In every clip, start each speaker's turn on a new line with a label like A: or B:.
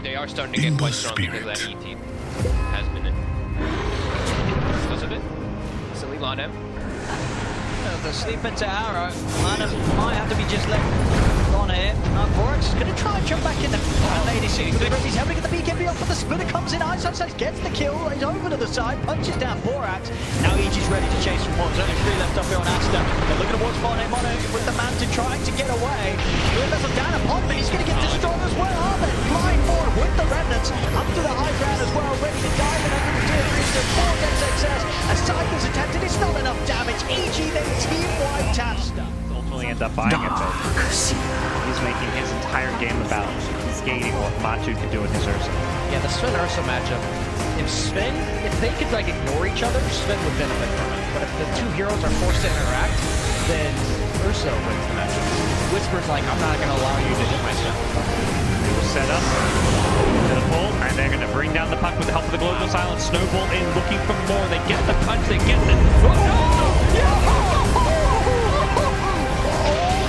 A: They are starting to get quite strong because that E team has been in. Because of it. Silly Lanem.
B: The sleep into arrow. Lanem might have to be just left on it. Borax is going to try and jump back in the lady scene. He's helping get the BKB off, but the splitter comes in. Ice gets the kill. He's over to the side, punches down Borax. Now Ichi's ready to chase from one. There's only 3 left up here on Asta. They're looking towards Mono with the Mountain trying to get away. He doesn't down upon, but he's going to get destroyed as well, aren't they? Flying forward with the remnants up to the high ground as well, ready to dive in under the tier 3 to 4 gets success. As Cycle's attempted, it's not enough damage. Ichi then team-wide taps.
C: Ultimately end up buying it, but he's making his entire game about gating what Matu can do with his Ursa.
D: Yeah, the Sven Ursa matchup. If they could like ignore each other, Sven would benefit from it. But if the 2 heroes are forced to interact, then Ursa wins the matchup. Whisper's like, I'm not gonna allow you to hit my Sven.
C: Set up to the pull, and they're going to bring down the puck with the help of the Global Silence. Snowball in, looking for more. They get the punch, they get the... Oh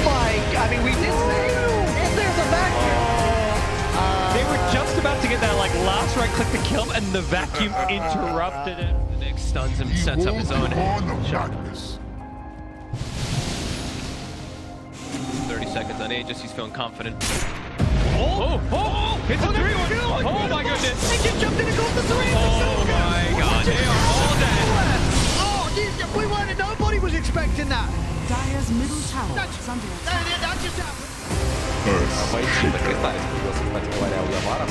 D: my, I mean, we did say, if there's a vacuum.
C: They were just about to get that like last right click to kill him, and the vacuum interrupted it.
A: The Nick stuns him, sets up his own shot. 30 seconds on Aegis, he's feeling confident.
C: It's a 3-1. Oh my goodness.
B: He just jumped in and got the 3.
A: Oh my god, they are all dead.
B: Oh, we weren't, nobody was expecting that.
E: Dire's middle tower is under attack.
B: That just happened.
F: Бойцы кристаллис появился, кстати говоря, у Явара.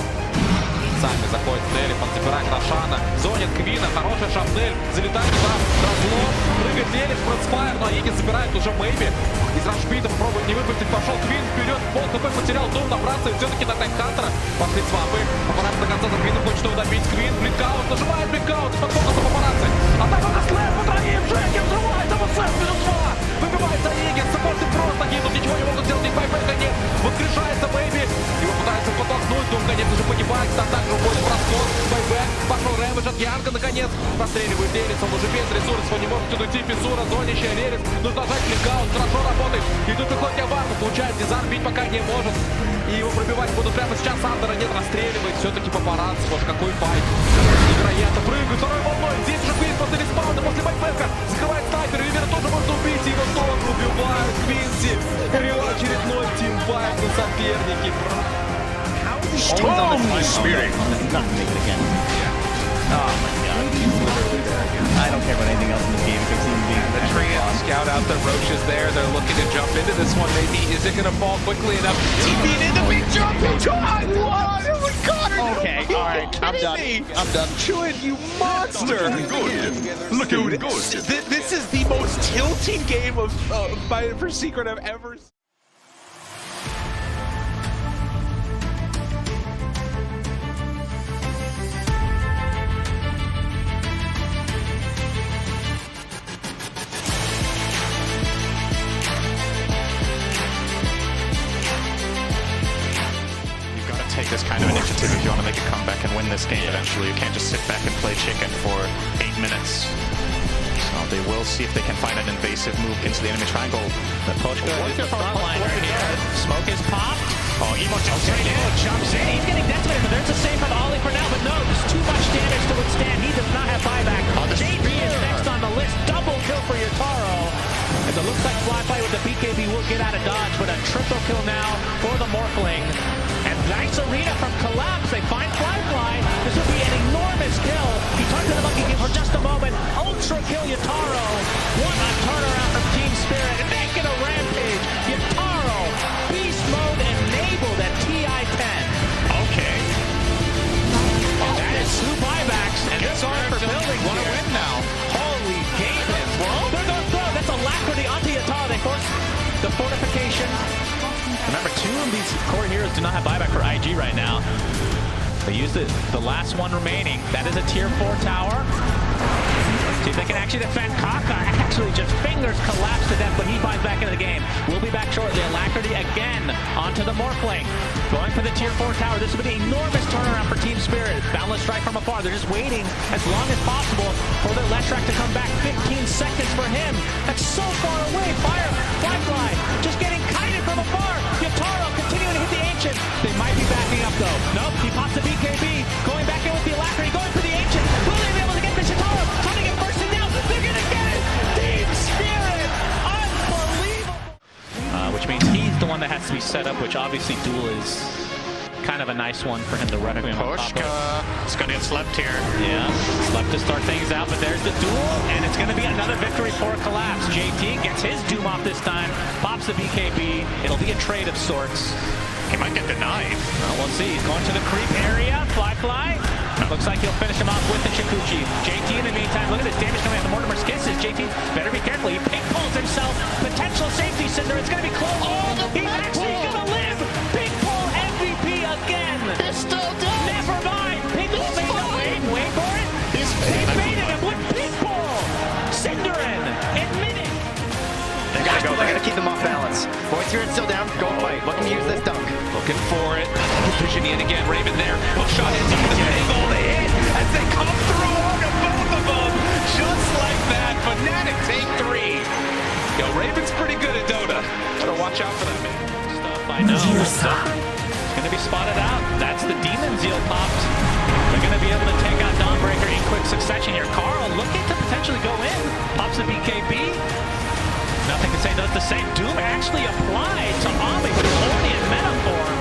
F: Сами заходит в Нелли, подзабирает Рошана. Зонит Квина, хорошая шапнель. Залетает туда, разлом. Прыгает Нелли, спринтспайр, но Аегис забирает уже Мэйби. Из рашпитов пробует не выпустить, пошел Квин вперед. Пол КП потерял, дом набраться и все-таки на Тайм-Хантера. Пошли свапы. Папарацци до конца за Квином хочет его добить. Квин, бликаут, нажимает бликаут. Под фокусом Папарацци. Атака на слэп, по троим, Джекер взрывает его слэп, минус 2. Выбивается Аегис, саппорты просто гибнут, ничего не могут сделать, и байбека нет. Воскрешается Мэйби. Его пытаются подтолкнуть, дом, конечно же, погибает. Там также уходит в расход. Байбек, пошел рэмэдж от Янга, наконец. Простреливает Лерис, он уже без ресурсов, он не может уйти. Писура, зонище, Лерис. Нужно нажать бликаут, хорошо работает. Идут выходит Яварку, получает дизарм, бить пока не может. И его пробивать будут прямо сейчас. Андера нет, расстреливает. Все-таки Папарацци, вот какой файт. Невероятно прыгает, второй волной. Здесь уже Квинс после респаунда, после байбека. Закрывает снайпер, Ривера тоже может убить. Его снова убивают Квинси. Очередной тимфайт на соперники.
G: Strong spirit.
B: Nothing make it again. Oh my god. He's literally there again. I don't care about anything else in the game except seeing
G: The Treant scout out the Roach is there. They're looking to jump into this one. Maybe is it going to fall quickly enough? TP'd in the big jump. What? Oh my god.
B: Okay, alright. I'm done. I'm done.
G: Chewin, you monster.
F: Looking good.
G: This is the most tilting game of for Secret I've ever seen.
H: Take this kind of initiative if you want to make a comeback and win this game eventually. You can't just sit back and play chicken for 8 minutes. So they will see if they can find an invasive move into the enemy triangle.
C: The Pochka is the front line right here. Smoke is popped. Oh, Emo jumps in. Emo jumps in.
B: He's getting decimated, but there's a save from Ollie for now. But no, there's too much damage to withstand. He does not have buyback. JP is next on the list. Double kill for Yataro. As it looks like Flyby with the BKB will get out of dodge, but a triple kill now for the Morphling. And nice arena from Collapse. They find Flyfly. This will be an enormous kill. He turns to the monkey king for just a moment. Ultra kill Yataro. What a turnaround from Team Spirit. And making a rampage. Yataro. Beast mode enabled at TI-10.
H: Okay.
B: That is 2 buybacks. And this arm for building. Want to win now. Holy game. They're going to throw. That's alacrity onto Yataro. They force the fortification.
C: Remember, 2 of these core heroes do not have buyback for IG right now. They used the last one remaining. That is a tier 4 tower. See if they can actually defend. Kaka actually just fingers collapse to death, but he buys back into the game. We'll be back shortly. Alacrity again onto the Morphling. Going for the tier 4 tower. This will be an enormous turnaround for Team Spirit. Boundless strike from afar. They're just waiting as long as possible for their Leshrac to come back. 15 seconds for him. That's so far away. Firefly just getting kited from afar. Yataro continuing to hit the Ancient. They might be backing up though. Nope, he pops it setup, which obviously Duel is kind of a nice one for him to Requiem on top of.
H: It's gonna get slept here.
C: Yeah, slept to start things out, but there's the Duel, and it's gonna be another victory for Collapse. JT gets his Doom off this time, pops the BKB. It'll be a trade of sorts.
H: He might get denied.
C: Well, we'll see. He's going to the creep area. Fly. Looks like he'll finish him off with the Chikuchi. JT in the meantime, look at this damage coming out of Mortimer's Kisses. JT better be careful. He pink pulls himself. Potential safety cinder. It's going to be close. He's actually going to live. Pink pull MVP again.
H: It's still dead.
C: Never mind. Pink pull made the wait for it. They baited him with pink pull. Cinderin admitting.
B: They gotta go. They gotta keep them off balance. Boy Spirit's still down. Go fight. Looking to use this dunk.
G: Looking for it. Vision in again. Raven there. Hook shot hits him. All the hit as they come through on to both of them. Just like that. Fnatic take 3. Yo, Raven's pretty good at Dota. Better watch out for that, man.
C: Stuff I know. It's going to be spotted out. That's the Demon Zeal popped. They're going to be able to take out Dawnbreaker in quick succession here. Carl looking to potentially go in. Pops the BKB. Nothing to say, does the same. Doom actually applied to Ami, but it's only in meta form.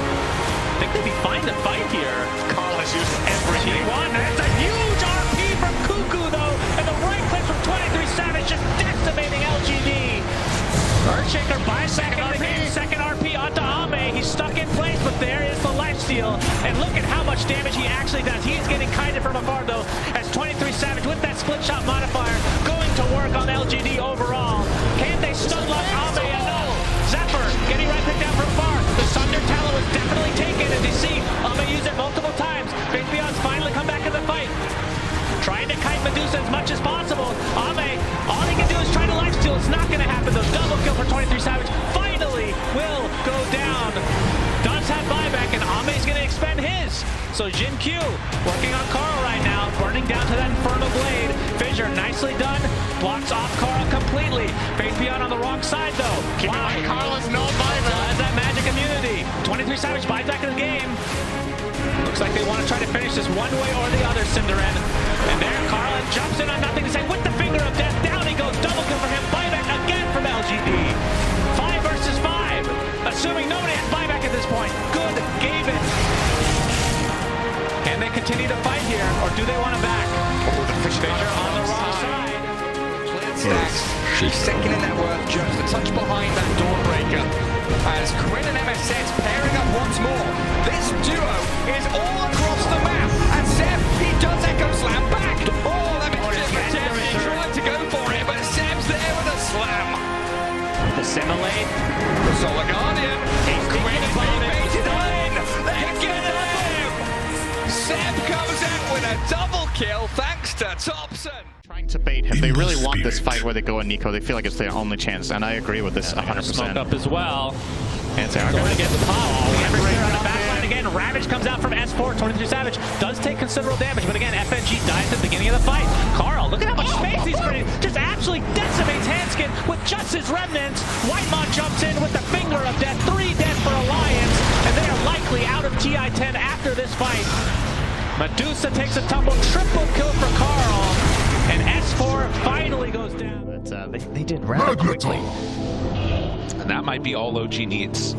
C: I think they'd be fine to fight here.
H: Carl has used everything.
C: T1, that's a huge RP from Cuckoo, though, and the right click from 23 Savage just decimating LGD. Earthshaker buys second RP onto Ame. He's stuck in place, but there is the lifesteal. And look at how much damage he actually does. He is getting kited from afar, though, as 23 Savage with that split shot modifier going to work on LGD overall. Can they stun lock Ame? And no. Zephyr getting right picked down from far. The Sunder Talon was definitely taken, as you see. Ame used it multiple times. Faith Beyond's finally come back in the fight. Trying to kite Medusa as much as possible. Ame, all he can do is try to lifesteal. It's not going to happen, though. Double kill for 23 Savage finally will go down. Does have buyback, and Ame's going to expend his. So Jin Q working on Carl right now, burning down to that Infernal Blade. Fissure, nicely done. Blocks off Carl completely. Faith Beyond on the wrong side, though.
H: Wow. Carl has no buyback.
C: Has that magic immunity. 23 Savage buys back in the game. Looks like they want to try to finish this one way or the other, Cinderin. And there, Carl jumps in on nothing to say with the finger of death. Down he goes, double kill for him. Buyback again from LGD. 5 versus 5. Assuming nobody has buyback at this point. Good Gavin. Can they continue to fight here, or do they want to back? Fissure on the wrong side.
I: Stacks. She's second in that work, just a touch behind that Dawnbreaker. As Quinn and MSS pairing up once more. This duo is all across the map. And Seb, he does Echo Slam back. Oh, MSS tried to go for it, but Seb's there with a slam.
C: Assimilate.
I: The Solar Guardian. Quinn is being baited in. They get him. Seb comes out with a double kill thanks to Thompson.
H: Trying to bait him. They really want this fight where they go in Nico. They feel like it's their only chance, and I agree with this 100%.
C: Smoke up as well.
H: And they are
C: Going
H: going
C: to get the pop.
H: Ravage
C: On the backline again. Ravage comes out from S4. 23 Savage does take considerable damage, but again, FNG dies at the beginning of the fight. Carl, look at how much space he's creating. Just absolutely decimates Hanskin with just his remnants. Whitemon jumps in with the finger of death. 3 death for Alliance, and they are likely out of TI-10 after this fight. Medusa takes a tumble. Triple kill for Carl, and S4 finally goes down.
B: But they did rather quickly.
G: And that might be all OG needs.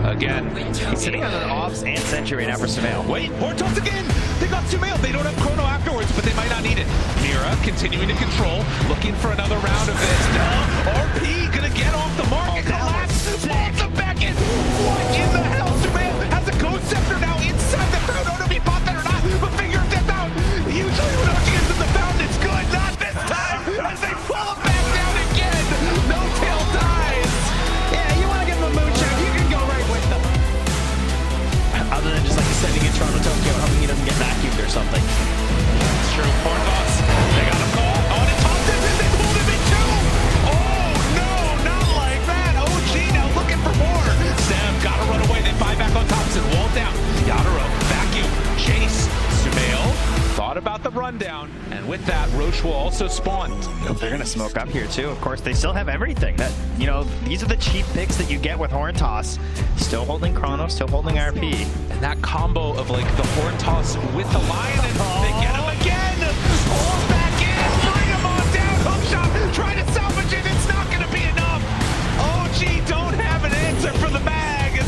G: Again,
B: He's sitting on an Ops and Sentry right now for Sumail.
G: wait, Hortos again! They got Sumail, they don't have Chrono afterwards, but they might not need it. Mira continuing to control, looking for another round of this. No, RP gonna get off the mark. Collapse, balls him back in. What in the hell? Sumail has a Ghost Scepter now inside the found. I don't know if he bought that or not, but finger of death out. Usually when OG is in the found, it's good. Not this time, as they pull him back down again. No tail dies.
B: Yeah, you want to give him a moonshot, you can go right with them. Other than just like sending in Toronto, Tokyo, hoping he doesn't get vacuumed or something.
G: That's true. Hortos, they got him caught. On it, Thompson, they pulled him in two. Oh, no, not like that. OG now looking for more. Sam got to run away. They buy back on Thompson. Wall down. Yadaro, vacuum, chase. Sumail thought about the rundown. And with that, Roche will also spawn.
B: They're going to smoke up here too. Of course, they still have everything. That, you know, these are the cheap picks that you get with Horn Toss. Still holding Chrono, still holding RP.
G: And that combo of like the horn toss with the lion, and they get him again. Pulls back in, bring him on down. Hookshot, try to salvage it. It's not going to be enough. OG don't have an answer for the bag.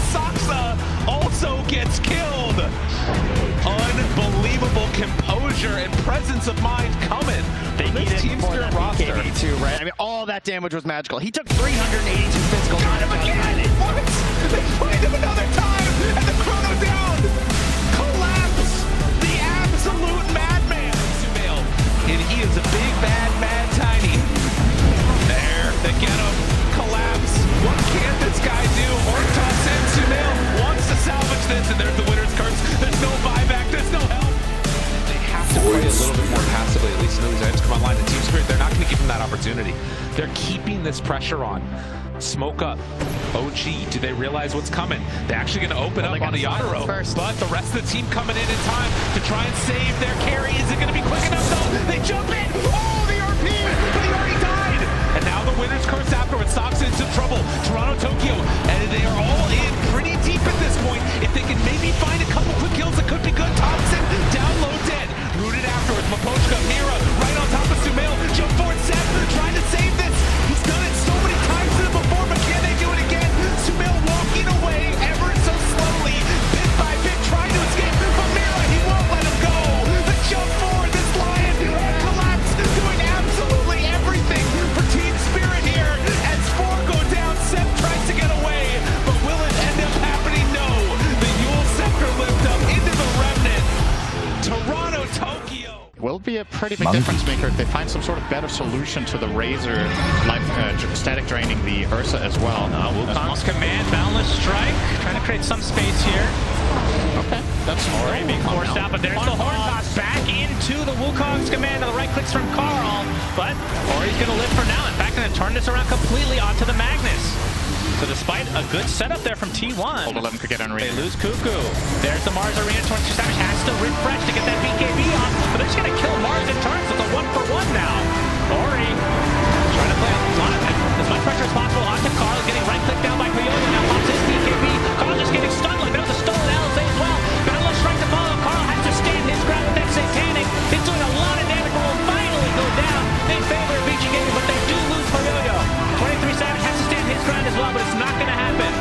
G: danger and presence of mind coming
H: They
G: from
H: need
G: this
H: it
G: Team
H: for
G: Spirit
H: that
G: roster.
H: BKB too, right? I mean, all that damage was magical. He took 382 physical damage.
G: What? They find him another time, and the chrono down. Collapse. The absolute madman. Sumail, and he is a big, bad, mad Tiny. There, they get him. Collapse. What can this guy do? Ortos in. Sumail wants to salvage this, and there's the winner's curse. There's no buyback. There's no help. They have to play a little bit more passively, at least until these items come online. The Team Spirit, they're not going to give him that opportunity. They're keeping this pressure on. Smoke up. OG, do they realize what's coming? They're actually going to open up on the Yatoro, but the rest of the team coming in time to try and save their carry. Is it going to be quick enough though? They jump in! Oh, the RP! But he already died! And now the winner's curse afterwards stocks into trouble. Toronto, Tokyo, and they are all in pretty deep at this point. If they can maybe find a couple quick kills, it could be good. Thompson down low, dead. Rooted afterwards. Mapochka, Mira, right on top of Sumail. Jump forward, Seth, trying to save this. He's done it so many times before, but can they do it again? Sumail walking away ever so slowly, bit by bit, trying to escape. But Mira, he won't let him go. The jump forward, this Lion collapse, doing absolutely everything for Team Spirit here. As 4 go down, Seth tries to get away, but will it end up happening? No. The Yule Scepter lift up into the Remnant. Toronto, Tokyo.
H: Will be a pretty big difference maker if they find some sort of better solution to the Razor static draining the Ursa as well.
C: Wukong's command, boundless strike, trying to create some space here.
H: Okay, that's
C: Ori being forced out, but there's the horn toss back into the Wukong's command. The right clicks from Carl, but Ori's going to live for now. In fact, going to turn this around completely onto the Magnus. So despite a good setup there from T1,
H: Old 11 could get on
C: they lose Cuckoo. There's the Mars Arena. 22 Savage has to refresh to get that BKB off, but they're just going to kill Mars in turn, so it's a 1-for-1 now. Ori trying to play a lot of as much pressure as possible onto Carl, getting right click down by Koyoyo. Now pops his BKB. Carl just getting stunned like that was a stolen LSA as well. Boundless strike to follow. Carl has to stand his ground with that Satanic. He's doing a lot of damage, but will finally go down in favor of VG Gaming, but they do lose Koyoyo. 23 Savage has to stand his ground as well, but it's not going to happen.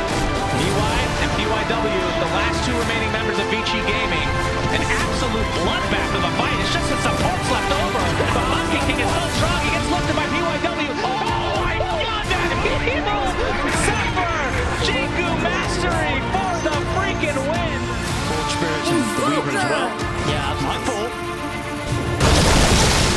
C: PY and PYW, the last 2 remaining members of VG Gaming, an absolute bloodbath of a fight. It's just the supports left over. The Monkey King is so strong, he gets lifted by PYW. Oh my god, that evil Cypher! Jingu Mastery for the freaking win!
H: Spirits and the Weaver as well.
B: Yeah, I'm full.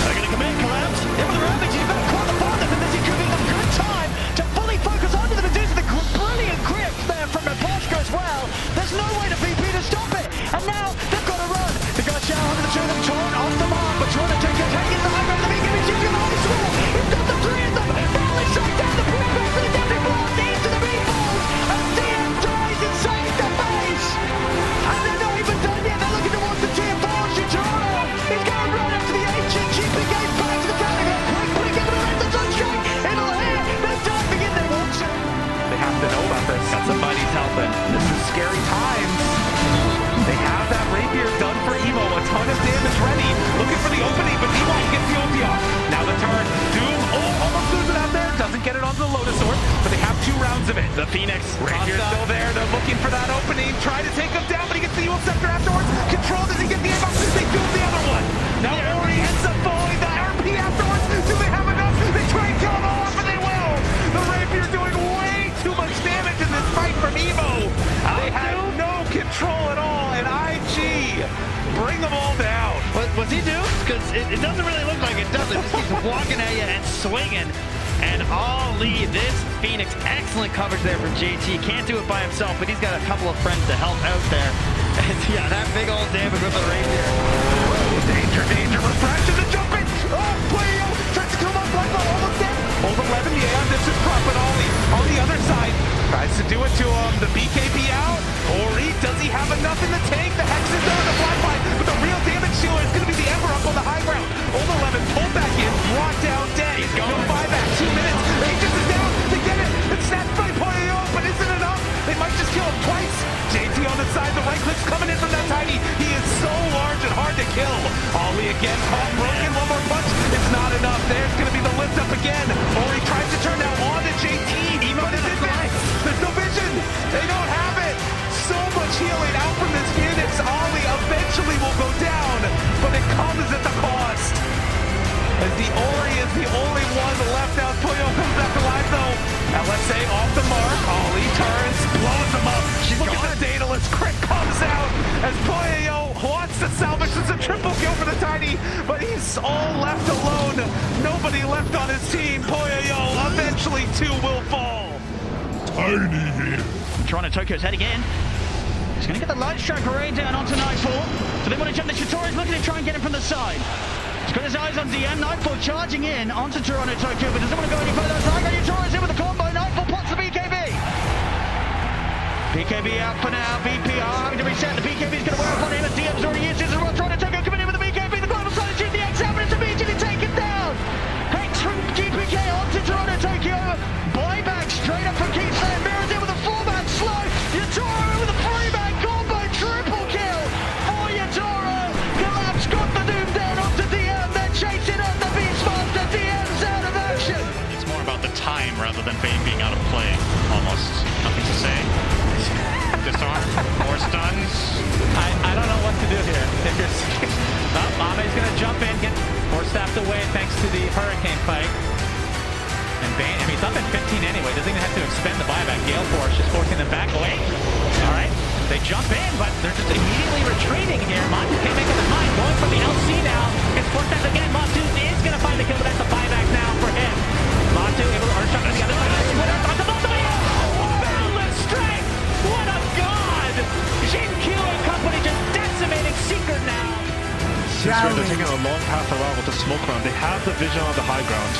B: They're going to come in, collapse. In with the Ravage, he's going to call upon them, and this is giving them good time to fully focus onto the Medusa. The brilliant grip there from Mapochka as well. There's no way to VP to stop it. And now they've got to run. They've got to shower under the two of them, torn off the mark, but trying to take the high ground. The BKB shoots him on the sword. He's got the 3 of them. Barely shot down the point back to the Deadly Blast into the meatballs. And DM dies inside the base. And they're not even done yet. They're looking towards the tier 4. Toronto. He's going right up to the ancient cheaply game back to the counter. Quick into the red sunshine. It'll hit. They're diving in. They won't shoot.
G: They have to know about this. Got somebody's helping. This is scary times. They have that rapier done for Evo. A ton of damage ready. Looking for the opening, but Evo gets the ulti off. Now the turn. Doom. Oh, almost loses it out there. Doesn't get it onto the Lotus Sword, but they have 2 rounds of it. The Phoenix. Rapier's still there. They're looking for that opening. Try to take him down, but he gets the Yule Scepter afterwards. Control. Does he get the aim? They do the other one. Now Ori ends up falling. The RP afterwards. Do they have enough? They try and kill him all off, and they will. The Rapier doing way too much damage in this fight from Evo. They have no control at all, and IG bring them all down.
B: What's he do? Because it doesn't really look like it, does it? Just keeps walking at you and swinging. And Ollie, this Phoenix, excellent coverage there from JT. Can't do it by himself, but he's got a couple of friends to help out there. And yeah, that big old damage with the rapier.
G: Danger, danger, refraction, the jumping. Oh, Playo tries to come up, Black Ball almost dead. Old 11, yeah, this is Prophet Ollie. On the other side, tries to do it to him. The BKB out. Ori, does he have enough in the tank? The Hex is there, the Black Light, but the real damage sealer is going to be the Ember up on the high ground. Old 11 pulled back in, brought down dead. He's going. No buyback, 2 minutes. Aegis is down. They get it. It's snatched by Playo, but is it enough? They might just kill him twice. JT on the side, the right click's coming in from that Tiny. He is so large and hard to kill. Ollie again, caught broken, 1 more punch. It's not enough. There's going to be the lift up again. Ori tries to turn now on to JT, but is it back? There's no vision. They don't have it. So much healing out from this Phoenix. Ollie eventually
B: Toronto Tokyo's heading in. He's going to get the light strike rain down onto Nightfall. So they want to jump. The Chittori's looking to try and get him from the side. He's got his eyes on DM. Nightfall charging in onto Toronto Tokyo, but doesn't want to go any further. Chittori's in with the combo. Nightfall pots the BKB. BKB out for now. VPR having to reset. The BKB's going to wear upon him as DM's already used his as well. Toronto Tokyo coming in with the BKB. The global side shoots the X out, but it's immediately taken down. Hex from GPK onto Toronto Tokyo. Buyback straight up from Keystone. Mirrors in with a 4-man slow. Yatoro with a 3-man combo. Triple kill for Yatoro. Collapse got the Doom down onto DM. They're chasing up the Beastmaster. DM's out of action.
H: It's more about the time rather than Vayne being out of play. Almost nothing to say. Disarm, more stuns.
C: I don't know what to do here. If you're Ame's going to jump in, get more staffed away thanks to the Hurricane fight. And Vayne, I mean, he's up at 15 anyway. Doesn't even have to expend the buyback. Gale Force just forcing them back away. All right, they jump in, but they're just immediately retreating here. Montu can't make up his mind. Going for the LC now. Gets forced out again. Montu is going to find the kill, but that's a buyback now for him. Montu able to shot on the other side. Split up. Boundless strength. What a god! Jin-Q and company just decimating Secret now.
G: They're taking a long path around with the smoke round. They have the vision on the high ground.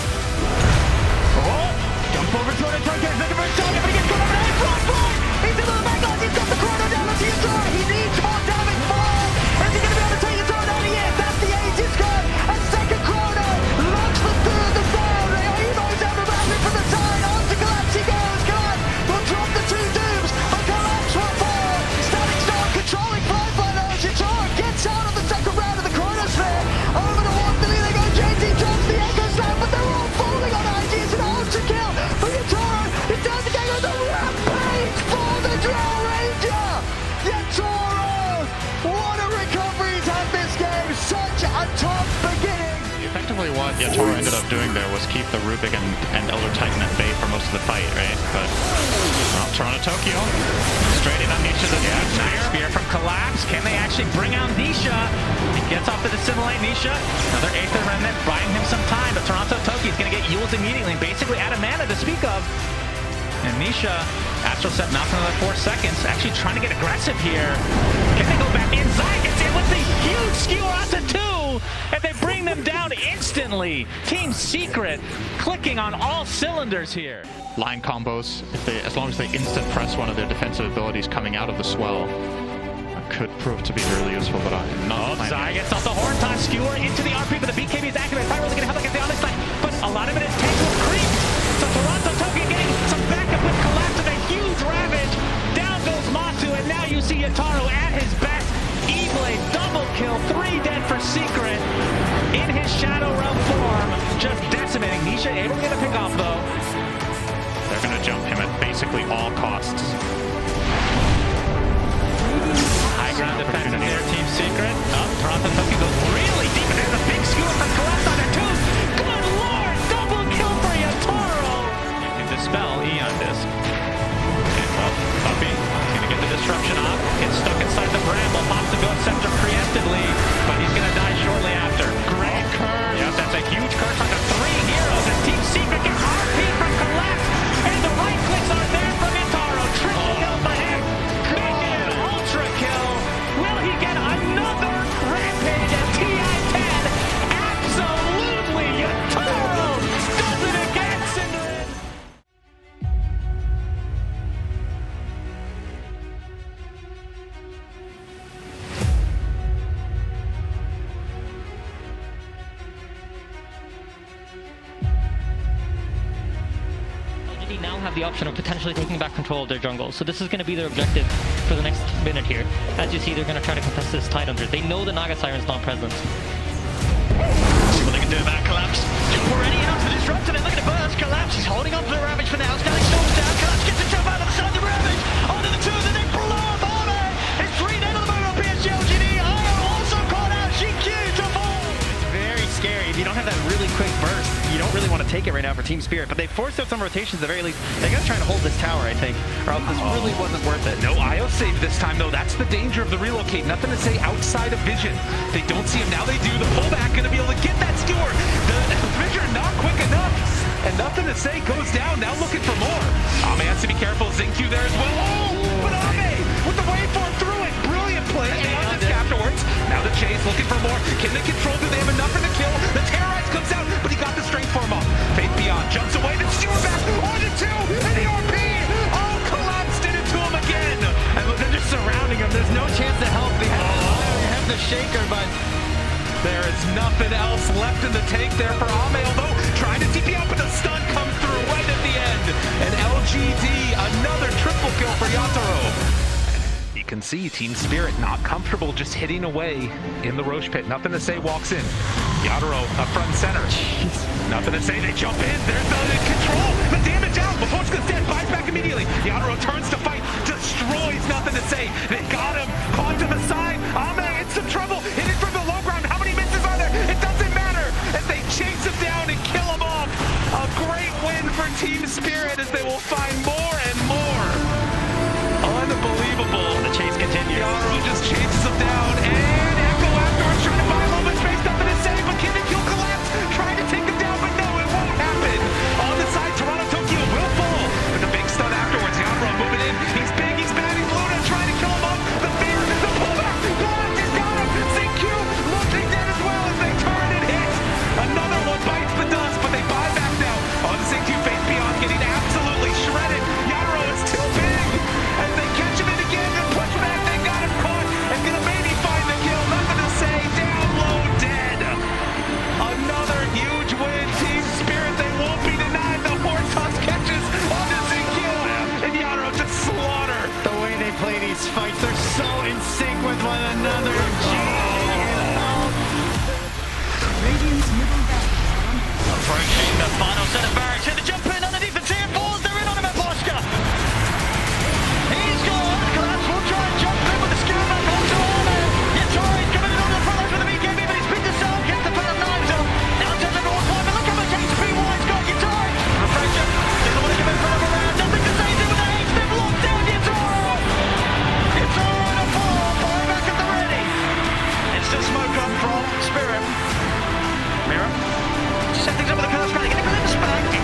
B: Oh! Jump over Toronto Tokyo. Looking for a target, but he gets caught over there. Front. He's into the back line. He's got the chrono down on Yatoro. He needs more damage. Is he going to be able to take Yatoro down? He is. That's the ace. He's got a second chrono. Locks the third of down. Emo's out of boundary from the side. On to Collapse he goes. Collapse will drop the 2 Dooms. But Collapse will fall. Static Star controlling Flight Fighters. Yatoro gets out of the second round of the chronosphere. Over to 1 million. They go. JT drops the Echo Slam, but they're all falling on IG. It's an ultra kill for Yatoro. It does again with the rampage for the Drow Ranger. Yatoro, what a recovery he's had this game. Such a tough beginning.
H: Effectively what Yatoro ended up doing there was keep the Rubik and Elder Titan at bay for most of the fight, right? But Toronto Tokyo, straight in on Nisha.
C: Nice spear from Collapse. Can they actually bring out Nisha? He gets off the dissimilate Nisha. Another Aether Remnant buying him some time, but Toronto Tokyo is going to get Yules immediately, basically out of mana to speak of. And Nisha, Astral Set now for another 4 seconds, actually trying to get aggressive here. Can they go back in? Zai gets in with the huge skewer out to 2, and they bring them down instantly. Team Secret clicking on all cylinders here.
H: Line combos, as long as they instant press one of their defensive abilities coming out of the swell, could prove to be really useful, but I'm not.
C: Zai gets off the horn toss, skewer into the RP, but the BKB is activated. Fire really going to help against the Onyx side, but a lot of it is tank with creep. So Toronto Tokyo getting some backup with Collapse with a huge ravage. Down goes Montu, and now you see Yatoro at his best. E-Blade double kill, 3 dead for Secret in his Shadow Realm form, just decimating. Nisha able to get a pick off though.
H: They're going to jump him at basically all costs.
C: High ground defense in there, Team Secret. Toronto Tokyo goes really deep, and there's a big skewer from Collapse on that 2. Good lord, double kill for Yatoro. You can dispel Eon Disc. And well, Puppy is going to get the disruption off. Gets stuck inside the bramble, pops the Ghost Scepter preemptively, but he's going to die shortly after. Great curse. Yep, that's a huge curse on the 3 heroes, and Team Secret gets RP from Collapse, and the right clicks are there from Yatoro. Triple kill for him. Making an ultra kill. Will he get another rampage at TI-10? Absolutely! Yatoro does it again, Cinderin!
J: LGD now have the option of potentially taking back control of their jungle, so this is going to be their objective for the next minute here. As you see, they're going to try to contest this tide under. They know the Naga Siren's not present.
B: See what they can do about Collapse. Already out to the disruptor, they're looking to burst. Collapse is holding on to the Ravage for now. Static Storm's down. Collapse gets the jump out of the side of the Ravage. Onto the 2 of the Nick Prolong. Armor is 3 dead on the moment on PSG LGD. IO also caught out. Jin-Q to fall. It's very scary. If you don't have that really quick burst, you don't really want to take it right now for Team Spirit. But they forced out some rotations at the very least. They're going to try to hold this tower, I think, or else this really wasn't worth it.
G: No IO save this time, though. That's the danger of the relocate. Nothing to say outside of vision. They don't see him. Now they do. The pullback going to be able to get that skewer. The vision not quick enough. And Nothing to say goes down, now looking for more. Ame has to be careful, Xingqiu there as well. Oh, but Ame with the waveform through it. Brilliant play, and they undisk afterwards. Now the chase looking for more. Can they control? Do they have enough for the kill? The Terrorize comes out, but he got the straight form off. Faith Beyond jumps away, then Stewart back on the 2, and the RP! Oh, collapsed it into him again.
I: And look, they're just surrounding him. There's no chance to help. They have the shaker, but
G: there is nothing else left in the tank there for Ame, although trying to TP out, but the stun comes through right at the end. And LGD, another triple kill for Yatoro. You can see Team Spirit not comfortable just hitting away in the Roche pit. Nothing to say, walks in. Yatoro up front center. Nothing to say, they jump in. There's the control. The damage out. Mapochka's dead, buys back immediately. Yatoro turns to fight, destroys. Nothing to say. They got him. Caught to the side. Ame in some trouble. Hit it from the low ground. How many misses are there? It doesn't matter as they chase him down and kill him off. A great win for Team Spirit as they will find more and more. Unbelievable.
B: The chase continues.
G: Yatoro just chases him down, and Echo afterwards trying to buy a little bit of space. Nothing to say, but can the kill collapse? Trying to take him down, but no, it won't happen. On the side, Toronto Tokyo will fall. But the big stun afterwards, Yatoro moving in. He's big, he's bad, he's Luna trying to kill him off. The fear, the pullback, Black is got him. Xingqiu looking dead as well as they turn and hit. Another one bites the dust, but they buy back now. On Xingqiu, Faith Beyond getting absolutely shredded. Yatoro is too big as they catch him in again and push back. They got him caught and gonna maybe find the kill. Nothing to say. Down low, dead. Another huge win. Team Spirit, they won't be denied. The Hortoss catches onto Xingqiu and Yatoro to slaughter.
B: The way they play these fights, they're so in sync with one another.
E: Radiant's middle barracks.
B: Approaching the final set of barracks. Hit the jump in underneath the tier 4s. They're in on him at Boschka. He's gone. Collapse will try and jump in with the skill back onto Ame. Yatoro's coming in on the front line for the BKB, but he's picked us up. Gets the pair of knives up. Now turns the north line, but look how much HP White's got. Yatoro. Refresher. Doesn't want to give in for another round. Nothing to say. With the H. They've locked down Yatoro. Yatoro in a fall. Fire back at the ready. Instant smoke up from Spirit. Mirror. Set things up with a curse trying to get him in the spike.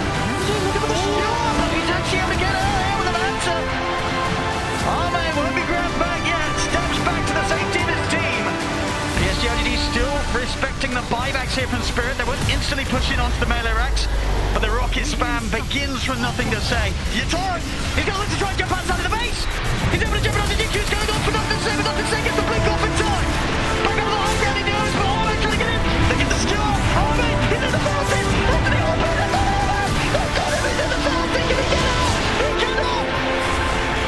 B: Look at the stop. He's actually able to get out here with an answer. Ame won't be grabbed back yet. Steps back to the same team as team. PSG LGD still respecting the buybacks here from Spirit. They won't instantly push in onto the melee racks, but the rocket spam begins from nothing to say. Yatoro, he's going to look to try and jump outside of the base. He's able to jump onto DQ's going on for nothing to say, but nothing to say. Gets the blink off in time. Back up the high ground he knows, but Ame trying to get in. They get the skill off. Ame, he's in the fountain. After the open, they've got him. He's in the fountain. Can he get out? He cannot.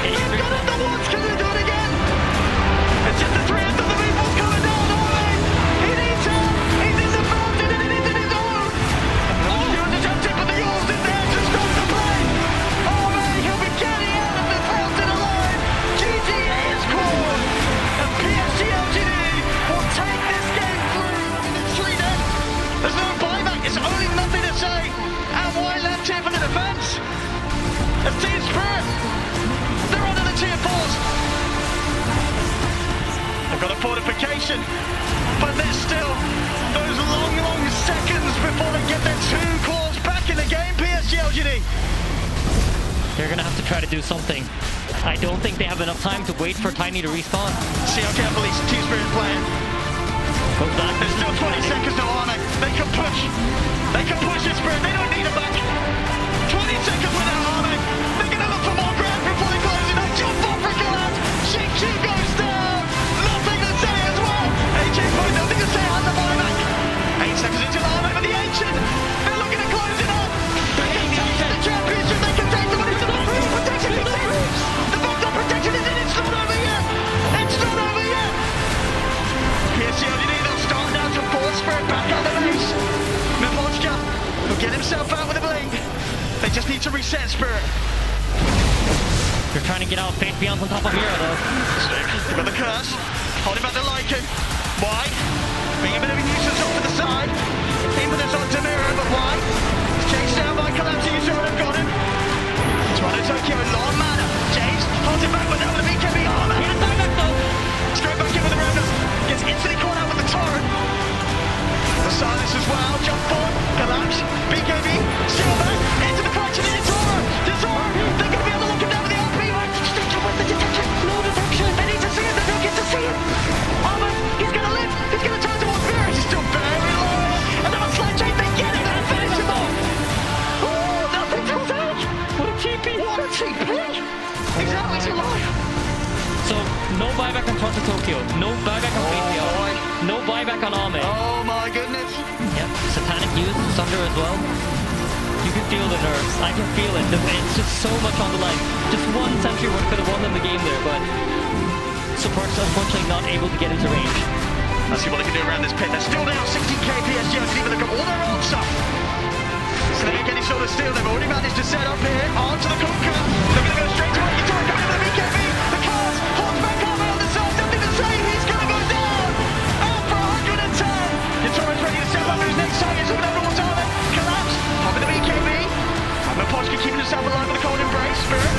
B: They've got him the once. Can they do it again? It's just the 3 ends of the meatballs coming down. Ame, he needs help. He's in the fountain and it is in his own. Oh, you're the jump tip, but the yours is there to stop the play. Ame, he'll be getting out of the fountain alive. GG is called. And PSG LGD will take this game through in its 3 days. There's no buyback. It's only nothing to say. And why left here for the defense? As Team Spirit, they're under the tier 4s. They've got a fortification, but there's still those long seconds before they get their 2 claws back in the game. PSG LGD.
J: They're gonna have to try to do something. I don't think they have enough time to wait for Tiny to respawn.
B: See how carefully Team Spirit playing.
J: Goes back.
B: There's still 20 seconds to Ame. They can push. They can push this Spirit. They don't need it back. 20 seconds without Ame. They're going to look for more ground before they close it. Jump off for collapse. Xingqiu goes down. Nothing to say as well. AJ point, nothing to say on the buyback. 8 seconds into Ame with the ancient. They're looking to close it up. They can take the championship. They can take the money. The backdoor protection is in. The backdoor protection is in. It's not over yet. It's not over yet. PSG LGD, they'll start down to 4 Spirit back on the base. Montage will get himself out with a blink. They just need to reset Spirit.
J: They're trying to get out Faith Beyond on top of Mira though.
B: They've got the curse. Holding back the Lycan. Why? Being a bit of a nuisance off to the side. Impetus onto Mira, but why? He's chased down by Collapse. You saw have got him. Toronto Tokyo, long mana. James holds it back with the BKB armor. He has no back though. Straight back in with the Rounders. Gets instantly caught out with the Torrent. The silence as well. Jump forward. Collapse. BKB. Still back.
J: buyback on Toronto Tokyo. No buyback on Faithio. No buyback on Ame.
B: Oh my goodness.
J: Yep, Satanic used Sunder as well. You can feel the nerves. I can feel it. It's just so much on the line. Just one sentry work could have won them the game there, but support's unfortunately not able to get into range.
B: Let's see what they can do around this pit. They're still down 16k PSG. I can even look at all their own stuff. So they ain't getting sort of steal. They've already managed to set up here onto the Kuka. They're going to go straight to Rocky Tor. Coming into the BKB. The cars. Holds back over on the side. Nothing to say. He's going to go down. Out for 110. Yatoro's ready to step up. His next side is all over what's on it. Collapse. Top of the BKB. And Montage keeping himself alive with the cold embrace. Spirit.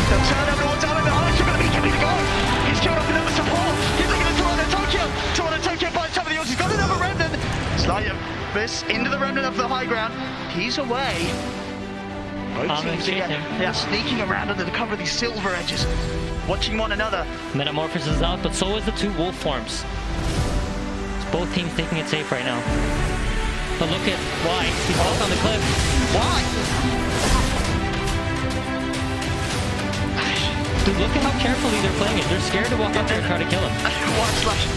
B: They'll turn over towards Allen. The Alex are going to BKB to go. He's killed off another support. He's looking at Toronto Tokyo. Toronto Tokyo by the top of the odds. He's got another remnant. Slight this into the remnant of the high ground. He's away. Both teams are sneaking around under the cover of these silver edges, watching one another.
J: Metamorphosis is out, but so is the two wolf forms. It's both teams taking it safe right now. But look at why. He's up on the cliff.
B: Why?
J: Dude, look at how carefully they're playing it. They're scared to walk up there and try to kill him.
B: One slash.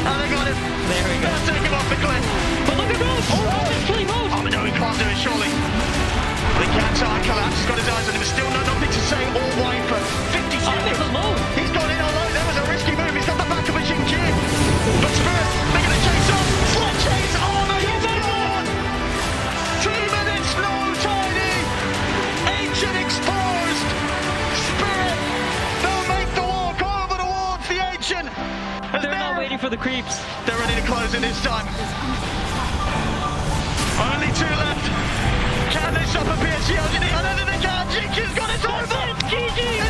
B: Oh, they got him.
J: There we go.
B: They'll take him off the cliff.
J: But look at Rose! Oh, he's killing Rose!
B: Oh, no, he can't do it, surely. The cat's eye collapse. He's got his eyes on him. Still nothing to say all wide for 50 seconds.
J: He's alone.
B: He's gone in alone. That was a risky move. He's got the back of a Jin Jin. But Spirit, they're going to chase up. Slot chase. Oh, no, he's gone. 2 minutes, no tiny. Ancient exposed. Spirit, they'll make the walk over towards the Ancient.
J: They're not waiting for the creeps.
B: They're ready to close it this time. Only 2 left. Can they stop a PSG? I don't think they can. Jinky's got it over.
J: GG!